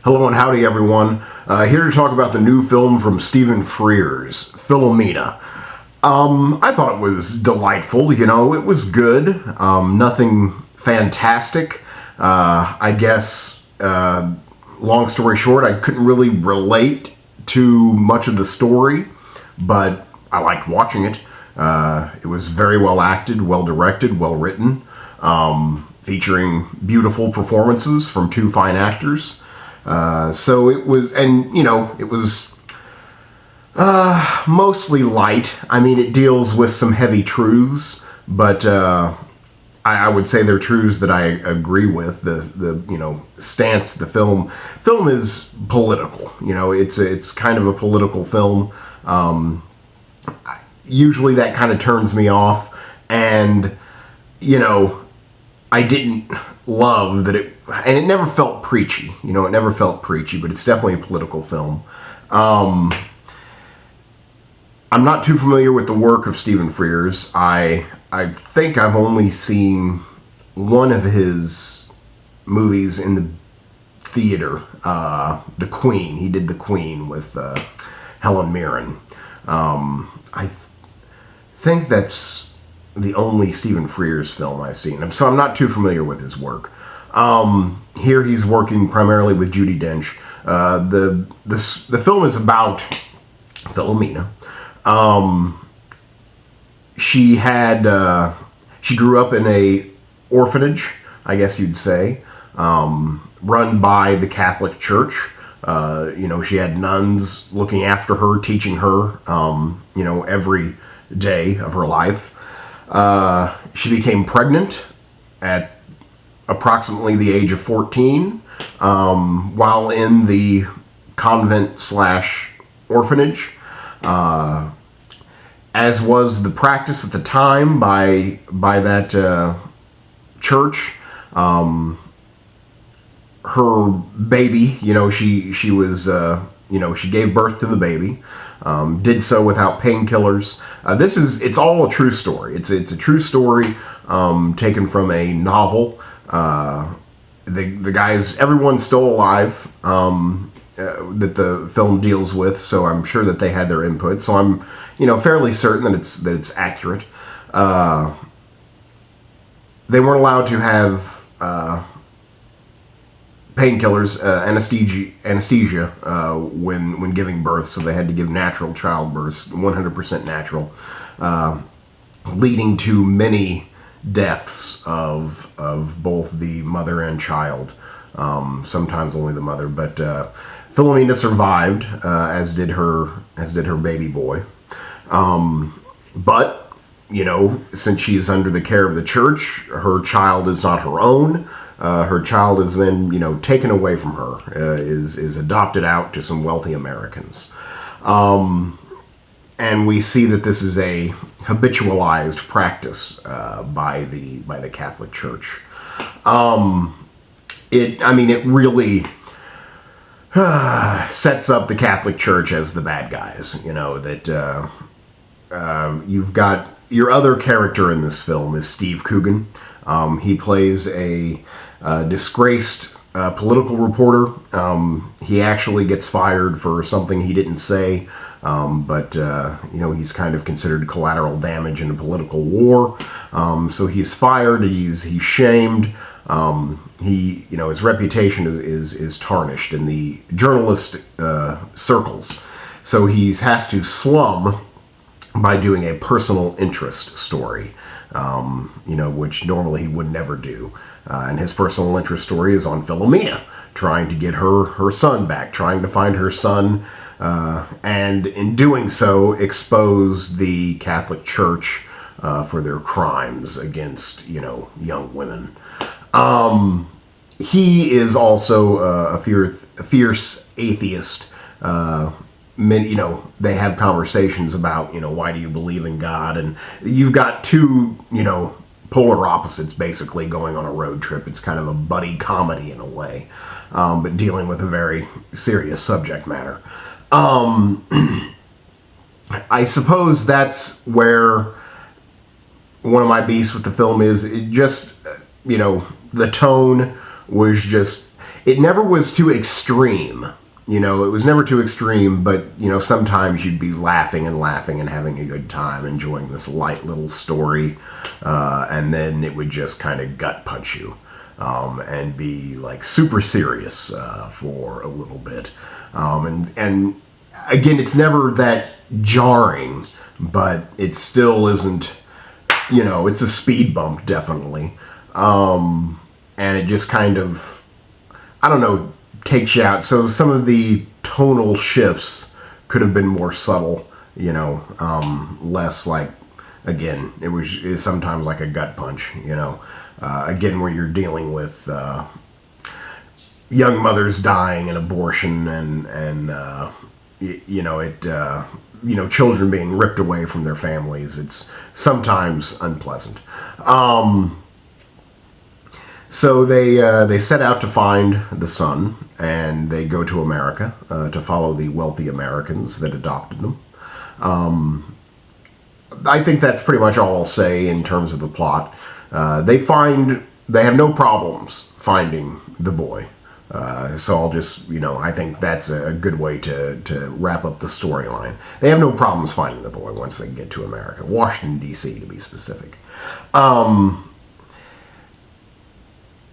Hello and howdy, everyone. Here to talk about the new film from Stephen Frears, Philomena. I thought it was delightful. It was good. Nothing fantastic. I guess, long story short, I couldn't really relate to much of the story, but I liked watching it. It was very well acted, well directed, well written, featuring beautiful performances from two fine actors. So it was, it was mostly light. I mean, it deals with some heavy truths, but I would say they're truths that I agree with. The stance the film is political. It's kind of a political film. Usually that kind of turns me off, and I didn't love that and it never felt preachy. It never felt preachy, but it's definitely a political film. I'm not too familiar with the work of Stephen Frears. I think I've only seen one of his movies in the theater, The Queen. He did The Queen with Helen Mirren. I think that's the only Stephen Frears film I've seen. So I'm not too familiar with his work. Here he's working primarily with Judi Dench. The film is about Philomena. She grew up in a orphanage, I guess you'd say, run by the Catholic Church. She had nuns looking after her, teaching her, every day of her life. She became pregnant at approximately the age of 14, while in the convent/orphanage, as was the practice at the time by that church. Her baby, she was, she gave birth to the baby, did so without painkillers. It's all a true story. It's a true story, taken from a novel. The guys, everyone's still alive, that the film deals with, so I'm sure that they had their input. So I'm, fairly certain that it's accurate. They weren't allowed to have painkillers, anesthesia when giving birth, so they had to give natural childbirth, 100% natural, leading to many deaths of both the mother and child. Sometimes only the mother, but Philomena survived, as did her baby boy. But since she's under the care of the church, her child is not her own. Her child is then, taken away from her, is adopted out to some wealthy Americans. And we see that this is a habitualized practice by the Catholic Church. It really sets up the Catholic Church as the bad guys. That you've got your other character in this film is Steve Coogan. He plays a disgraced political reporter. He actually gets fired for something he didn't say, but he's kind of considered collateral damage in a political war. So he's fired. He's shamed. His reputation is tarnished in the journalist circles. So he has to slum by doing a personal interest story, which normally he would never do. And his personal interest story is on Philomena, trying to get her son back, trying to find her son, and in doing so, expose the Catholic Church for their crimes against, young women. He is also a fierce atheist. They have conversations about, why do you believe in God? And you've got two, polar opposites basically going on a road trip. It's kind of a buddy comedy in a way, but dealing with a very serious subject matter. I suppose that's where one of my beefs with the film is. It just, the tone was just, it never was too extreme. You know, it was never too extreme, but, you know, sometimes you'd be laughing and having a good time, enjoying this light little story, and then it would just kind of gut punch you, and be, like, super serious for a little bit. And again, it's never that jarring, but it still isn't, you know, it's a speed bump, definitely. And it just kind of, I don't know, takes you out. So some of the tonal shifts could have been more subtle, you know, less like, again, it was sometimes like a gut punch, you know, again, where you're dealing with young mothers dying and abortion and you know, children being ripped away from their families. It's sometimes unpleasant. So they set out to find the son, and they go to America to follow the wealthy Americans that adopted them. I think that's pretty much all I'll say in terms of the plot. They have no problems finding the boy. So I'll just, you know, I think that's a good way to wrap up the storyline. They have no problems finding the boy once they get to America. Washington, D.C., to be specific.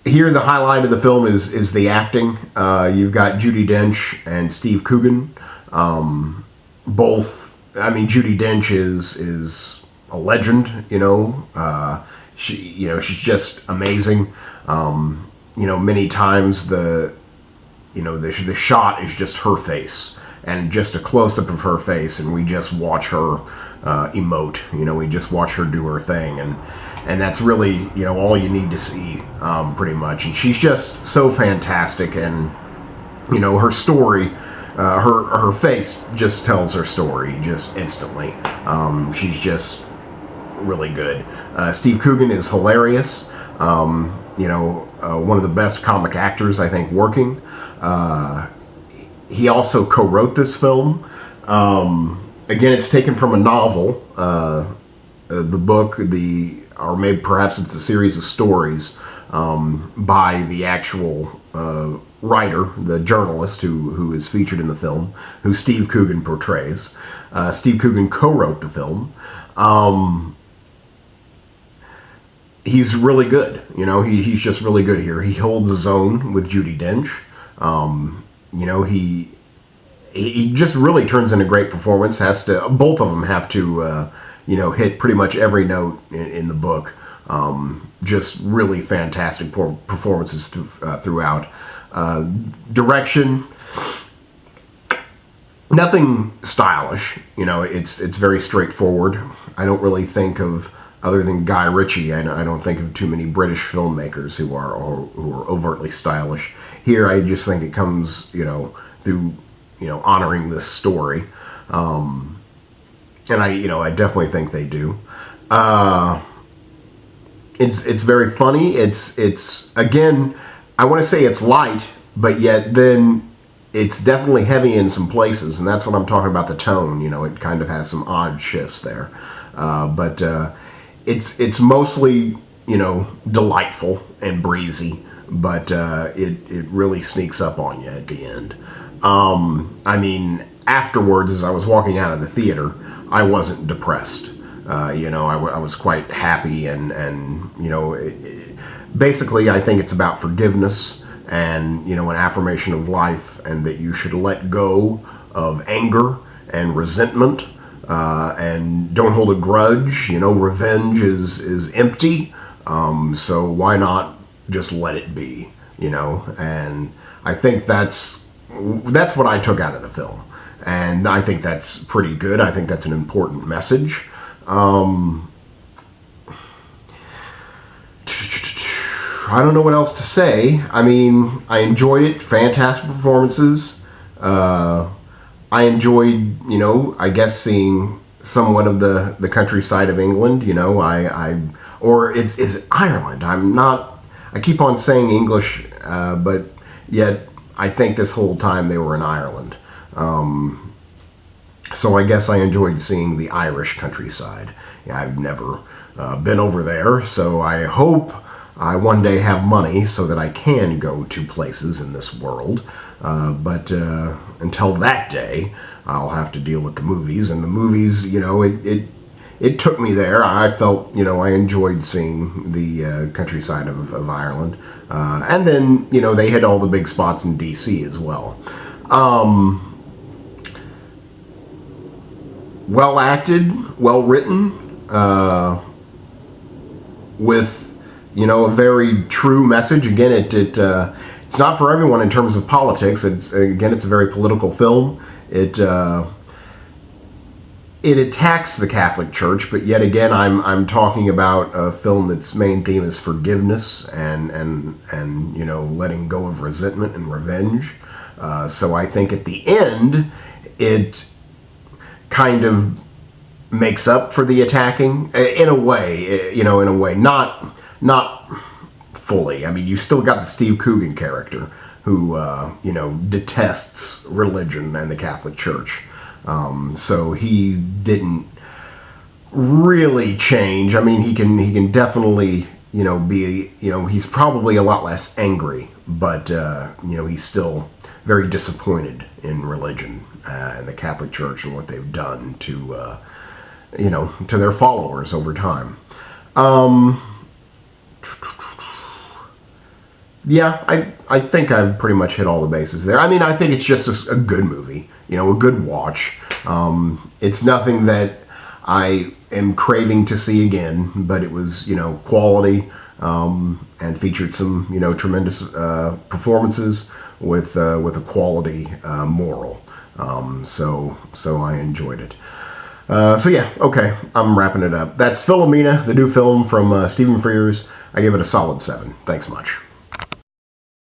Here, the highlight of the film is the acting. You've got Judi Dench and Steve Coogan. Both, I mean, Judi Dench is a legend, you know. She's just amazing. You know, many times the shot is just her face and just a close-up of her face, and we just watch her emote. You know, we just watch her do her thing, and that's really, you know, all you need to see, pretty much. And she's just so fantastic, and, you know, her story, her face just tells her story just instantly. She's just really good. Steve Coogan is hilarious. You know, one of the best comic actors, I think, working. He also co-wrote this film. Again, it's taken from a novel. The book, or maybe perhaps it's a series of stories by the actual writer, the journalist who is featured in the film, who Steve Coogan portrays. Steve Coogan co-wrote the film. He's really good. You know, he's just really good here. He holds his own with Judi Dench. You know, he just really turns in a great performance. Both of them have to, you know, hit pretty much every note in the book. Just really fantastic performances throughout. Direction, nothing stylish. You know, it's very straightforward. I don't really think of, other than Guy Ritchie, I don't think of too many British filmmakers who are overtly stylish. Here, I just think it comes, you know, through, you know, honoring this story, and I definitely think they do. It's very funny. It's again, I want to say it's light, but yet then it's definitely heavy in some places, and that's what I'm talking about. The tone, you know, it kind of has some odd shifts there, but. It's mostly, you know, delightful and breezy, but it really sneaks up on you at the end. I mean, afterwards, as I was walking out of the theater, I wasn't depressed. You know, I was quite happy, and you know, basically, I think it's about forgiveness and, you know, an affirmation of life, and that you should let go of anger and resentment. And don't hold a grudge. You know, revenge is empty. So why not just let it be? You know, and I think that's what I took out of the film, and I think that's pretty good. I think that's an important message. I don't know what else to say. I mean, I enjoyed it. Fantastic performances. I enjoyed, you know, I guess seeing somewhat of the countryside of England. You know, or is it Ireland? I keep on saying English, but yet I think this whole time they were in Ireland. So I guess I enjoyed seeing the Irish countryside. Yeah, I've never been over there, so I hope I one day have money so that I can go to places in this world. But until that day, I'll have to deal with the movies. And the movies, it took me there. I felt, I enjoyed seeing the countryside of Ireland. And then, they hit all the big spots in D.C. as well. Well acted, well written, with, a very true message. Again, it's not for everyone in terms of politics. It's a very political film. It attacks the Catholic Church, but yet again, I'm talking about a film that's main theme is forgiveness and letting go of resentment and revenge. So I think at the end, it kind of makes up for the attacking in a way, not fully. I mean, you still got the Steve Coogan character who, detests religion and the Catholic Church. So he didn't really change. I mean, he can definitely, be, he's probably a lot less angry, but, he's still very disappointed in religion and the Catholic Church and what they've done to, to their followers over time. Yeah, I think I've pretty much hit all the bases there. I mean, I think it's just a good movie, a good watch. It's nothing that I am craving to see again, but it was, quality, and featured some, tremendous performances with a quality moral. So I enjoyed it. So yeah, okay, I'm wrapping it up. That's Philomena, the new film from Stephen Frears. I give it a solid 7. Thanks much.